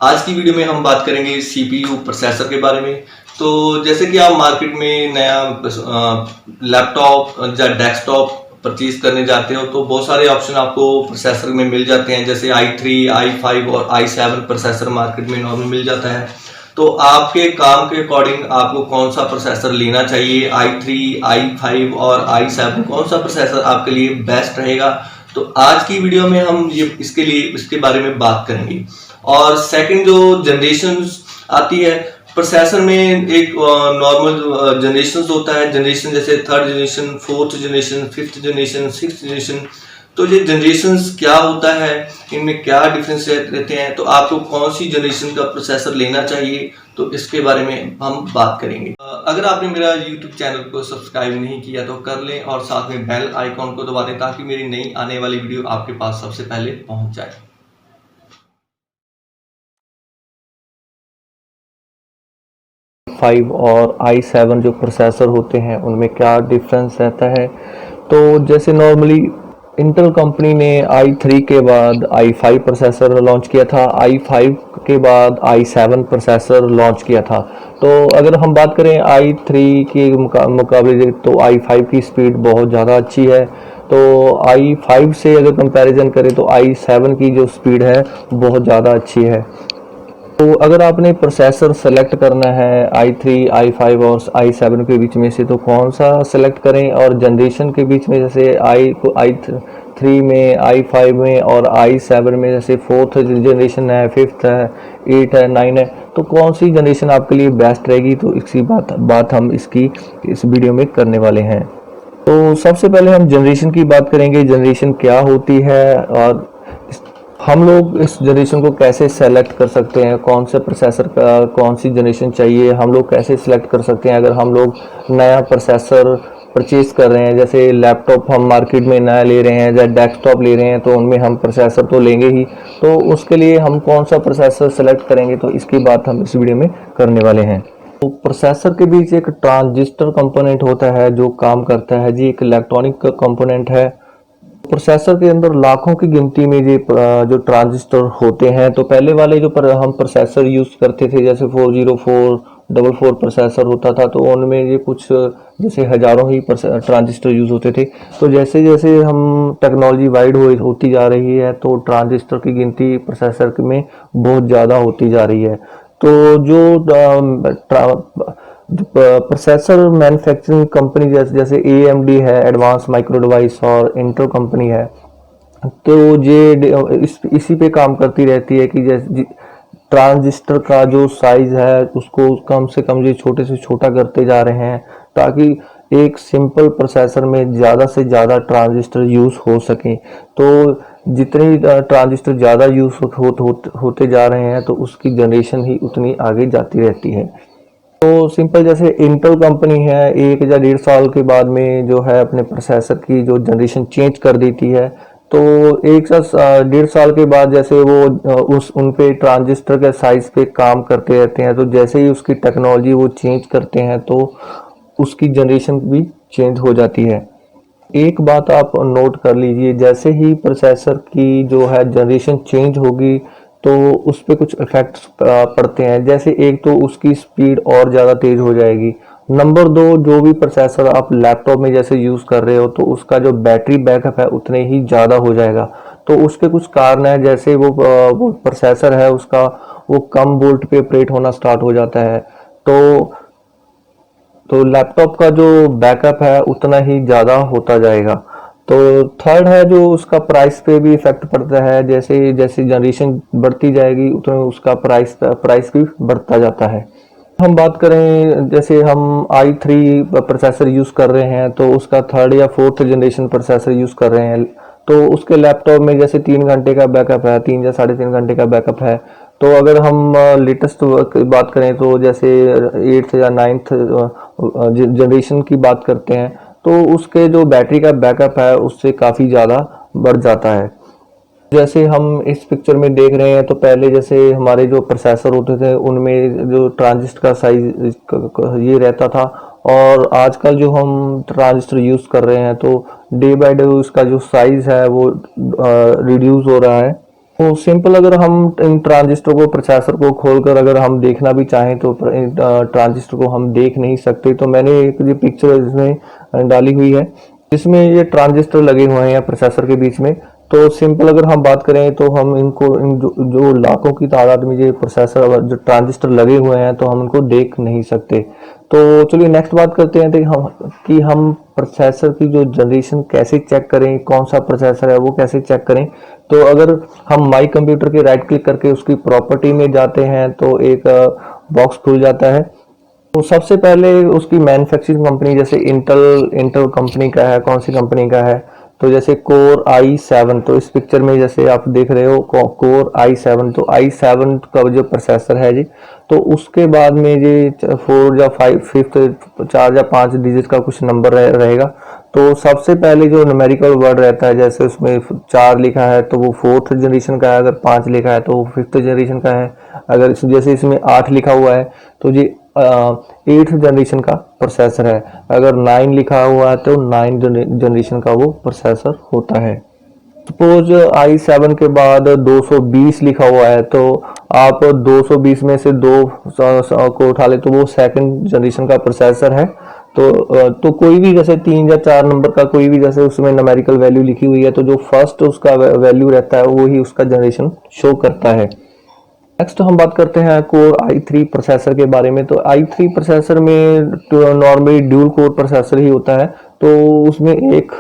आज की वीडियो में हम बात करेंगे सीपीयू प्रोसेसर के बारे में। तो जैसे कि आप मार्केट में नया लैपटॉप या डेस्कटॉप परचेज करने जाते हो तो बहुत सारे ऑप्शन आपको प्रोसेसर में मिल जाते हैं, जैसे i3, i5 और i7 प्रोसेसर मार्केट में नॉर्मल मिल जाता है। तो आपके काम के अकॉर्डिंग आपको कौन सा प्रोसेसर लेना चाहिए, i3, i5 और i7 कौन सा प्रोसेसर आपके लिए बेस्ट रहेगा। तो आज की वीडियो में हम इसके बारे में बात करेंगे। और सेकंड जो जनरेशन आती है प्रोसेसर में, एक नॉर्मल जनरेशन होता है, जनरेशन जैसे third generation, fourth generation, fifth generation, sixth generation. तो ये जनरेशन क्या होता है, इनमें क्या डिफरेंस रहते हैं, तो आपको कौन सी जनरेशन का प्रोसेसर लेना चाहिए, तो इसके बारे में हम बात करेंगे। अगर आपने मेरा YouTube चैनल को सब्सक्राइब नहीं किया तो कर लें और साथ में बेल आइकॉन को दबा दें ताकि मेरी नई आने वाली वीडियो आपके पास सबसे पहले पहुंच जाए। i5 और i7 जो प्रोसेसर होते हैं उनमें क्या डिफरेंस रहता है। तो जैसे नॉर्मली इंटेल कंपनी ने i3 के बाद i5 प्रोसेसर लॉन्च किया था, i5 के बाद i7 प्रोसेसर लॉन्च किया था। तो अगर हम बात करें i3 के मुकाबले तो i5 की स्पीड बहुत ज़्यादा अच्छी है। तो i5 से अगर कंपैरिजन करें तो i7 की जो स्पीड है बहुत ज़्यादा अच्छी है। तो अगर आपने प्रोसेसर सेलेक्ट करना है i3, i5 और i7 के बीच में से, तो कौन सा सेलेक्ट करें। और जनरेशन के बीच में जैसे i3 में, i5 में और i7 में जैसे फोर्थ जनरेशन है, फिफ्थ है, 8 है, 9 है, तो कौन सी जनरेशन आपके लिए बेस्ट रहेगी, तो इसकी बात हम इस वीडियो में करने वाले हैं। तो सबसे पहले हम जनरेशन की बात करेंगे, जनरेशन क्या होती है और हम लोग इस जनरेशन को कैसे सेलेक्ट कर सकते हैं, कौन से प्रोसेसर का कौन सी जनरेशन चाहिए, हम लोग कैसे सिलेक्ट कर सकते हैं। अगर हम लोग नया प्रोसेसर परचेज कर रहे हैं, जैसे लैपटॉप हम मार्केट में नया ले रहे हैं या डेस्कटॉप ले रहे हैं, तो उनमें हम प्रोसेसर तो लेंगे ही, तो उसके लिए हम कौन सा प्रोसेसर सेलेक्ट करेंगे, तो इसकी बात हम इस वीडियो में करने वाले हैं। तो प्रोसेसर के बीच एक ट्रांजिस्टर कंपोनेंट होता है जो काम करता है जी, एक इलेक्ट्रॉनिक कंपोनेंट है। प्रोसेसर के अंदर लाखों की गिनती में ये जो ट्रांजिस्टर होते हैं। तो पहले वाले जो हम प्रोसेसर यूज करते थे, जैसे 40444 प्रोसेसर होता था, तो उनमें ये कुछ जैसे हजारों ही ट्रांजिस्टर यूज होते थे। तो जैसे जैसे हम टेक्नोलॉजी वाइड होती जा रही है तो ट्रांजिस्टर की गिनती प्रोसेसर में बहुत ज़्यादा होती जा रही है। तो जो प्रोसेसर मैन्युफैक्चरिंग कंपनी जैसे AMD है, एडवांस माइक्रो डिवाइस, और इंटेल कंपनी है, तो ये इसी पे काम करती रहती है कि जैसे ट्रांजिस्टर का जो साइज है उसको कम से कम ये छोटे से छोटा करते जा रहे हैं ताकि एक सिंपल प्रोसेसर में ज़्यादा से ज़्यादा ट्रांजिस्टर यूज़ हो सकें। तो जितने ट्रांजिस्टर ज़्यादा यूज़ होते जा रहे हैं तो उसकी जनरेशन ही उतनी आगे जाती रहती है। तो सिंपल जैसे इंटेल कंपनी है, 1 या 1.5 साल के बाद में जो है अपने प्रोसेसर की जो जनरेशन चेंज कर देती है। तो 1 से 1.5 साल के बाद जैसे वो उन पे ट्रांजिस्टर के साइज पे काम करते रहते हैं, तो जैसे ही उसकी टेक्नोलॉजी वो चेंज करते हैं तो उसकी जनरेशन भी चेंज हो जाती है। एक बात आप नोट कर लीजिए, जैसे ही प्रोसेसर की जो है जनरेशन चेंज होगी तो उस पर कुछ इफेक्ट्स पड़ते हैं। जैसे एक तो उसकी स्पीड और ज़्यादा तेज हो जाएगी। नंबर 2, जो भी प्रोसेसर आप लैपटॉप में जैसे यूज़ कर रहे हो तो उसका जो बैटरी बैकअप है उतने ही ज़्यादा हो जाएगा। तो उसके कुछ कारण है, जैसे वो प्रोसेसर है उसका वो कम वोल्ट पे ऑपरेट होना स्टार्ट हो जाता है। तो लैपटॉप का जो बैकअप है उतना ही ज़्यादा होता जाएगा। तो थर्ड है जो उसका प्राइस पे भी इफेक्ट पड़ता है, जैसे जैसे जनरेशन बढ़ती जाएगी उतना उसका प्राइस भी बढ़ता जाता है। हम बात करें जैसे हम i3 प्रोसेसर यूज़ कर रहे हैं तो उसका थर्ड या फोर्थ जनरेशन प्रोसेसर यूज़ कर रहे हैं, तो उसके लैपटॉप में जैसे 3 घंटे का बैकअप है, 3 या 3.5 घंटे का बैकअप है। तो अगर हम लेटेस्ट की बात करें तो जैसे 8th या 9th जनरेशन की बात करते हैं तो उसके जो बैटरी का बैकअप है उससे काफ़ी ज़्यादा बढ़ जाता है। जैसे हम इस पिक्चर में देख रहे हैं तो पहले जैसे हमारे जो प्रोसेसर होते थे उनमें जो ट्रांजिस्टर का साइज ये रहता था, और आजकल जो हम ट्रांजिस्टर यूज़ कर रहे हैं तो डे बाय डे उसका जो साइज है वो रिड्यूस हो रहा है। तो सिंपल अगर हम इन ट्रांजिस्टर को प्रोसेसर को खोलकर अगर हम देखना भी चाहें तो ट्रांजिस्टर को हम देख नहीं सकते। तो मैंने एक जो पिक्चर इसमें डाली हुई है, इसमें ये ट्रांजिस्टर लगे हुए हैं प्रोसेसर के बीच में। तो सिंपल अगर हम बात करें तो हम इनको जो लाखों की तादाद में ये प्रोसेसर जो ट्रांजिस्टर लगे हुए हैं तो हम इनको देख नहीं सकते। तो चलिए नेक्स्ट बात करते हैं कि हम प्रोसेसर की जो जनरेशन कैसे चेक करें, कौन सा प्रोसेसर है वो कैसे चेक करें। तो अगर हम माई कंप्यूटर के राइट क्लिक करके उसकी प्रॉपर्टी में जाते हैं तो एक बॉक्स खुल जाता है। तो सबसे पहले उसकी मैन्युफैक्चरिंग कंपनी, जैसे इंटेल कंपनी का है, कौन सी कंपनी का है, तो जैसे कोर i7, तो इस पिक्चर में जैसे आप देख रहे हो कोर i7, तो i7 का जो प्रोसेसर है जी, तो उसके बाद में ये 4 या 5 फिफ्थ 4 या 5 डिजिट का कुछ नंबर रहेगा। तो सबसे पहले जो न्यूमेरिकल वर्ड रहता है, जैसे उसमें 4 लिखा है तो वो 4th जनरेशन का है, अगर 5 लिखा है तो वो 5th जनरेशन का है, अगर जैसे इसमें 8 लिखा हुआ है तो ये 8th जनरेशन का प्रोसेसर है, अगर 9 लिखा हुआ है तो 9th जनरेशन का वो प्रोसेसर होता है। सपोज i7 के बाद 220 लिखा हुआ है तो आप 220 में से 2 को उठा ले तो वो 2nd जनरेशन का प्रोसेसर है। तो कोई भी जैसे 3 या 4 नंबर का कोई भी जैसे उसमें न्यूमेरिकल वैल्यू लिखी हुई है तो जो फर्स्ट उसका वैल्यू रहता है वो ही उसका जनरेशन शो करता है। नेक्स्ट हम बात करते हैं कोर i3 प्रोसेसर के बारे में। तो i3 प्रोसेसर में नॉर्मली ड्यूल कोर प्रोसेसर ही होता है, तो उसमें एक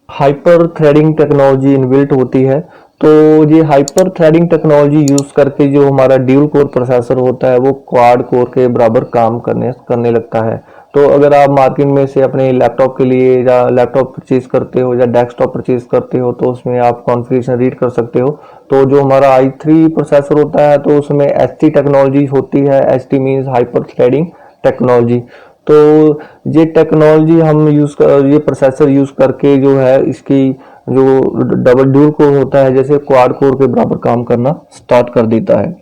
हाइपर थ्रेडिंग टेक्नोलॉजी इनबिल्ट होती है। तो ये हाइपर थ्रेडिंग टेक्नोलॉजी यूज करके जो हमारा ड्यूल कोर प्रोसेसर होता है वो क्वाड कोर के बराबर काम करने लगता है। तो अगर आप मार्केट में से अपने लैपटॉप के लिए या लैपटॉप परचेज करते हो या डेस्कटॉप परचेज करते हो तो उसमें आप कॉन्फ़िगरेशन रीड कर सकते हो। तो जो हमारा i3 प्रोसेसर होता है तो उसमें HT टेक्नोलॉजी होती है। HT means hyper threading technology. तो ये टेक्नोलॉजी हम ये प्रोसेसर यूज करके जो है इसकी जो डबल ड्यूल कोर होता है जैसे क्वाड कोर के बराबर काम करना स्टार्ट कर देता है।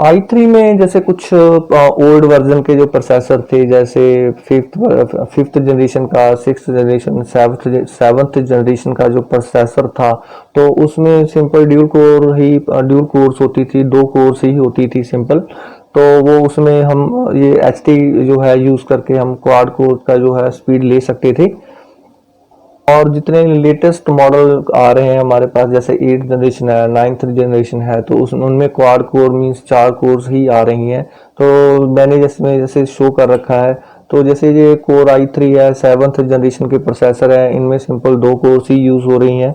i3 में जैसे कुछ ओल्ड वर्जन के जो प्रोसेसर थे, जैसे फिफ्थ जनरेशन का, 6th जनरेशन, 7th जनरेशन का जो प्रोसेसर था तो उसमें सिंपल ड्यूल कोर्स होती थी, 2 कोर्स ही होती थी सिंपल। तो वो उसमें हम ये HT जो है यूज करके हम क्वाड कोर का जो है स्पीड ले सकते थे। और जितने लेटेस्ट मॉडल आ रहे हैं हमारे पास, जैसे 8th जनरेशन है, 9th जनरेशन है, तो उनमें क्वाड कोर मीन्स 4 कोर्स ही आ रही हैं। तो मैंने जैसे शो कर रखा है, तो जैसे ये कोर i3 है, 7th जनरेशन के प्रोसेसर है, इनमें सिंपल 2 कोर्स ही यूज हो रही हैं।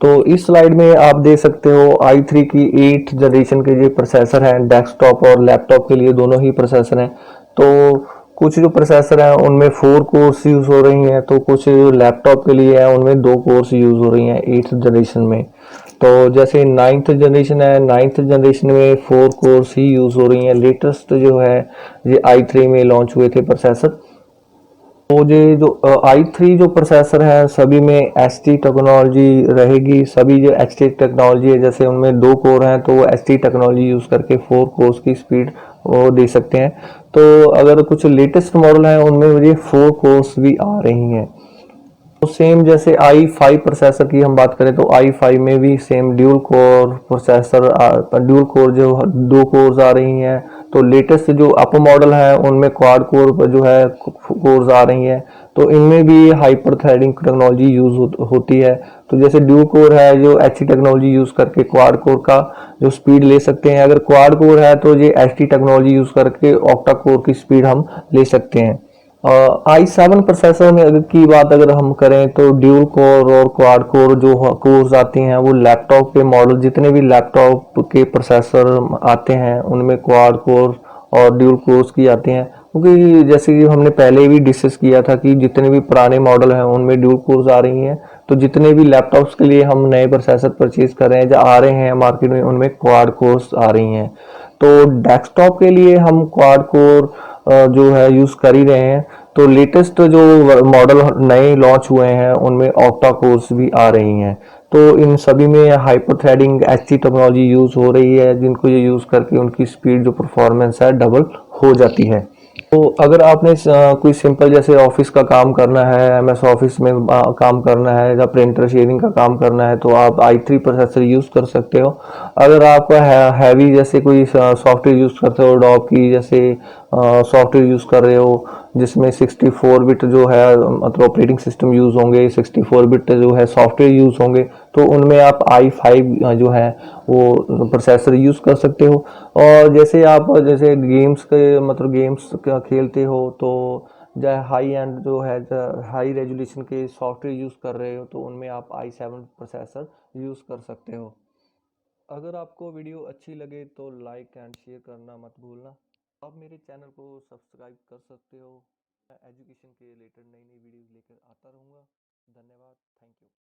तो इस स्लाइड में आप देख सकते हो i3 की 8th जनरेशन के जो प्रोसेसर हैं, डेस्कटॉप और लैपटॉप के लिए दोनों ही प्रोसेसर हैं। तो कुछ जो प्रोसेसर हैं उनमें 4 कोर्स यूज हो रही हैं, तो कुछ जो लैपटॉप के लिए है उनमें 2 कोर्स यूज हो रही हैं 8th जनरेशन में। तो जैसे 9th जनरेशन है, 9th जनरेशन में 4 कोर्स ही यूज हो रही हैं। लेटेस्ट जो है ये i3 में लॉन्च हुए थे प्रोसेसर। तो ये जो i3 जो प्रोसेसर है सभी में HT टेक्नोलॉजी रहेगी। सभी जो HT टेक्नोलॉजी है, जैसे उनमें 2 कोर हैं तो वो HT टेक्नोलॉजी यूज करके 4 कोर्स की स्पीड वो दे सकते हैं। तो अगर कुछ लेटेस्ट मॉडल है उनमें मुझे 4 कोर्स भी आ रही हैं। तो सेम जैसे i5 प्रोसेसर की हम बात करें तो i5 में भी same dual core processor, dual core जो 2 कोर्स आ रही हैं। तो लेटेस्ट जो अप मॉडल है उनमें क्वाड कोर पर जो है कोर्स आ रही हैं। तो इनमें भी हाइपर थ्रेडिंग टेक्नोलॉजी यूज होती है। तो जैसे ड्यूल कोर है जो HT टेक्नोलॉजी यूज करके क्वाड कोर का जो स्पीड ले सकते हैं, अगर क्वाड कोर है तो ये HT टेक्नोलॉजी यूज करके ऑक्टा कोर की स्पीड हम ले सकते हैं। i7 प्रोसेसर में की बात अगर हम करें तो ड्यूल कोर और क्वाड कोर जो कोर्स आती हैं वो लैपटॉप के मॉडल, जितने भी लैपटॉप के प्रोसेसर आते हैं उनमें क्वाड कोर और ड्यूल कोर्स की आती हैं। क्योंकि जैसे कि हमने पहले भी डिस्कस किया था कि जितने भी पुराने मॉडल हैं उनमें ड्यूल कोर्स आ रही हैं, तो जितने भी लैपटॉप्स के लिए हम नए प्रोसेसर परचेज कर रहे हैं या आ रहे हैं मार्केट में उनमें क्वाड कोर्स आ रही हैं। तो डेस्कटॉप के लिए हम क्वाड कोर जो है यूज कर ही रहे हैं। तो लेटेस्ट जो मॉडल नए लॉन्च हुए हैं उनमें ऑक्टा कोर्स भी आ रही हैं। तो इन सभी में hyper threading HT technology use हो रही है, जिनको ये यूज करके उनकी स्पीड जो परफॉर्मेंस है डबल हो जाती है। तो अगर आपने कोई सिंपल जैसे ऑफिस का काम करना है, एमएस ऑफिस में काम करना है या प्रिंटर शेयरिंग का काम करना है तो आप i3 प्रोसेसर यूज़ कर सकते हो। अगर आपका हैवी जैसे कोई सॉफ्टवेयर यूज़ करते हो, डॉब की जैसे सॉफ्टवेयर यूज़ कर रहे हो जिसमें 64 बिट जो है मतलब ऑपरेटिंग सिस्टम यूज़ होंगे, 64 बिट जो है सॉफ्टवेयर यूज़ होंगे, तो उनमें आप i5 जो है वो प्रोसेसर यूज़ कर सकते हो। और जैसे आप जैसे गेम्स के मतलब गेम्स का खेलते हो तो जो हाई एंड जो है हाई रेजोल्यूशन के सॉफ्टवेयर यूज़ कर रहे हो तो उनमें आप i7 प्रोसेसर यूज़ कर सकते हो। अगर आपको वीडियो अच्छी लगे तो लाइक एंड शेयर करना मत भूलना। आप मेरे चैनल को सब्सक्राइब कर सकते हो। मैं एजुकेशन के रिलेटेड नई नई वीडियोस लेकर आता रहूँगा। धन्यवाद, थैंक यू।